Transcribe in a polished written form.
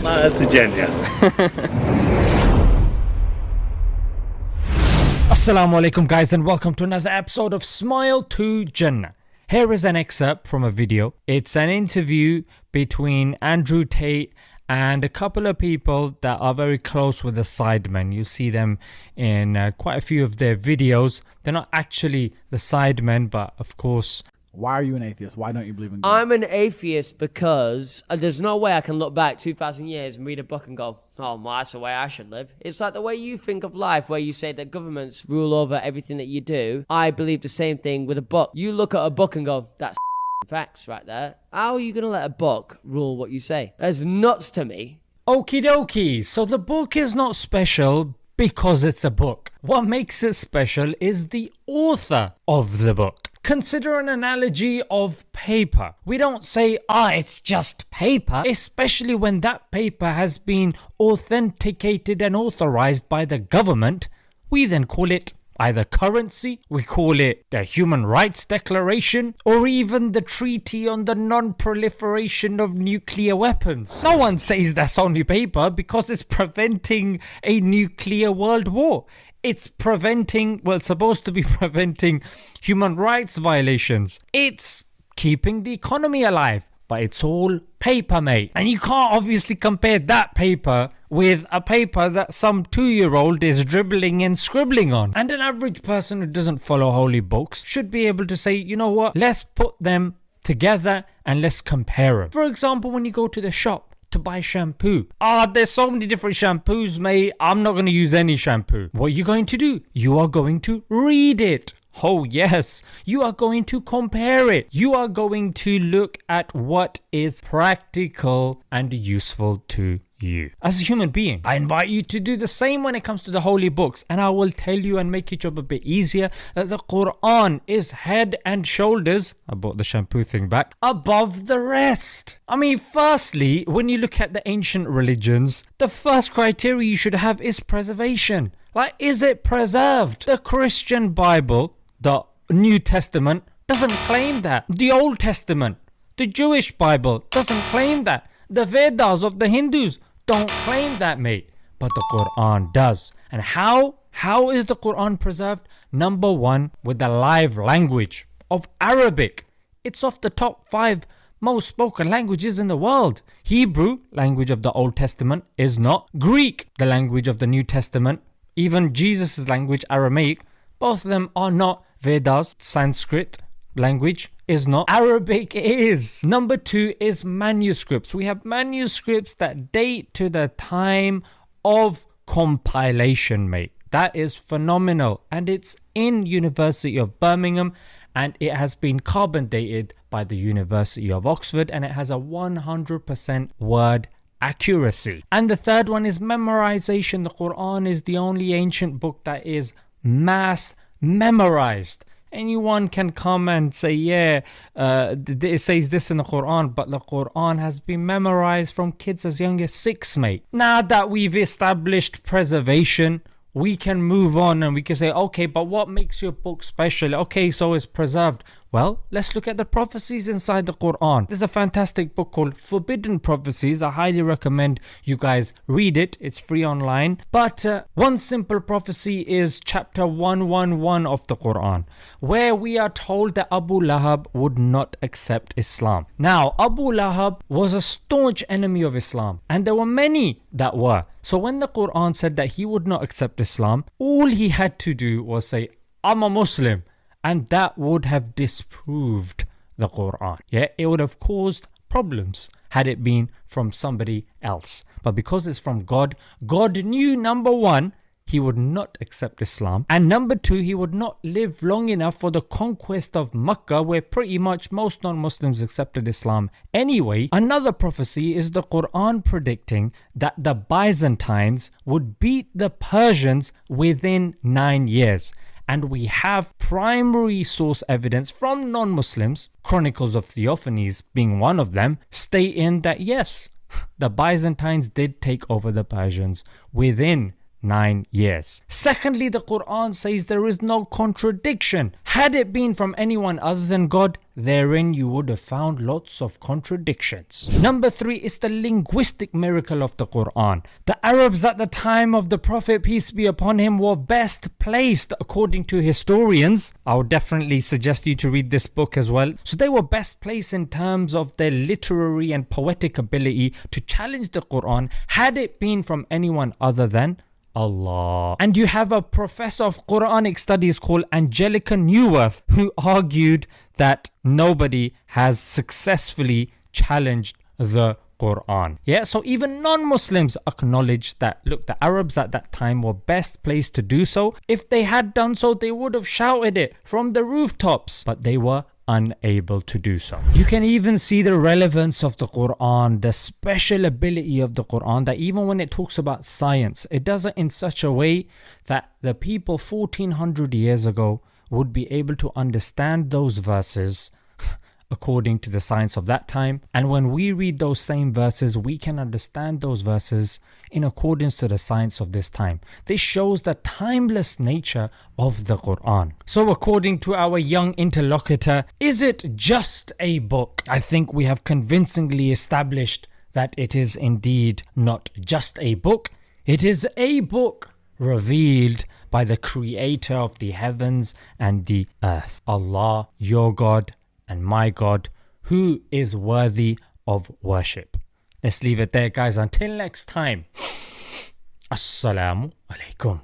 That's a genius. Assalamu alaikum guys, and welcome to another episode of Smile to Jannah. Here is an excerpt from a video. It's an interview between Andrew Tate and a couple of people that are very close with the Sidemen. You see them in quite a few of their videos. They're not actually the Sidemen, but of course... Why are you an atheist? Why don't you believe in God? I'm an atheist because there's no way I can look back 2,000 years and read a book and go, oh, well, that's the way I should live. It's like the way you think of life, where you say that governments rule over everything that you do. I believe the same thing with a book. You look at a book and go, that's facts right there. How are you going to let a book rule what you say? That's nuts to me. Okie dokie. So the book is not special because it's a book. What makes it special is the author of the book. Consider an analogy of paper. We don't say, it's just paper, especially when that paper has been authenticated and authorized by the government. We then call it either currency, we call it the Human Rights Declaration, or even the Treaty on the Non-Proliferation of Nuclear Weapons. No one says that's only paper because it's preventing a nuclear world war. It's supposed to be preventing human rights violations. It's keeping the economy alive. But it's all paper, mate. And you can't obviously compare that paper with a paper that some 2-year-old is dribbling and scribbling on. And an average person who doesn't follow holy books should be able to say, you know what, let's put them together and let's compare them. For example, when you go to the shop to buy shampoo. There's so many different shampoos, mate. I'm not going to use any shampoo. What are you going to do? You are going to read it. Oh yes, you are going to compare it. You are going to look at what is practical and useful to you. As a human being, I invite you to do the same when it comes to the holy books, and I will tell you and make your job a bit easier that the Quran is head and shoulders, I brought the shampoo thing back, above the rest. I mean, firstly, when you look at the ancient religions, the first criteria you should have is preservation. Like, is it preserved? The Christian Bible, the New Testament, doesn't claim that. The Old Testament, the Jewish Bible, doesn't claim that. The Vedas of the Hindus don't claim that, mate. But the Quran does. And how is the Quran preserved? Number one, with the live language of Arabic. It's off the top 5 most spoken languages in the world. Hebrew, language of the Old Testament, is not. Greek, the language of the New Testament. Even Jesus' language, Aramaic, both of them are not. Vedas, Sanskrit language, is not. Arabic is. Number 2 is manuscripts. We have manuscripts that date to the time of compilation, mate. That is phenomenal. And it's in University of Birmingham, and it has been carbon dated by the University of Oxford, and it has a 100% word accuracy. And the third one is memorization. The Quran is the only ancient book that is mass memorized. Anyone can come and say, it says this in the Quran, but the Quran has been memorized from kids as young as 6, mate. Now that we've established preservation, we can move on and we can say, okay, but what makes your book special? Okay, so it's preserved. Well, let's look at the prophecies inside the Quran. There's a fantastic book called Forbidden Prophecies. I highly recommend you guys read it. It's free online. But one simple prophecy is chapter 111 of the Quran, where we are told that Abu Lahab would not accept Islam. Now, Abu Lahab was a staunch enemy of Islam, and there were many that were. So when the Quran said that he would not accept Islam, all he had to do was say, I'm a Muslim. And that would have disproved the Quran. Yeah, it would have caused problems had it been from somebody else. But because it's from God, God knew, number one, he would not accept Islam. And number 2, he would not live long enough for the conquest of Mecca, where pretty much most non-Muslims accepted Islam anyway. Another prophecy is the Quran predicting that the Byzantines would beat the Persians within 9 years. And we have primary source evidence from non-Muslims, Chronicles of Theophanes being one of them, stating that yes, the Byzantines did take over the Persians within 9 years. Secondly, the Quran says there is no contradiction. Had it been from anyone other than God, therein you would have found lots of contradictions. Number 3 is the linguistic miracle of the Quran. The Arabs at the time of the Prophet, peace be upon him, were best placed according to historians. I would definitely suggest you to read this book as well. So they were best placed in terms of their literary and poetic ability to challenge the Quran had it been from anyone other than Allah. And you have a professor of Quranic studies called Angelica Neuwirth who argued that nobody has successfully challenged the Quran. Yeah, so even non-Muslims acknowledge that, look, the Arabs at that time were best placed to do so. If they had done so, they would have shouted it from the rooftops, but they were unable to do so. You can even see the relevance of the Quran, the special ability of the Quran, that even when it talks about science, it does it in such a way that the people 1400 years ago would be able to understand those verses according to the science of that time. And when we read those same verses, we can understand those verses in accordance to the science of this time. This shows the timeless nature of the Quran. So according to our young interlocutor, is it just a book? I think we have convincingly established that it is indeed not just a book. It is a book revealed by the creator of the heavens and the earth, Allah, your God and my God, who is worthy of worship. Let's leave it there, guys. Until next time. Assalamu alaikum.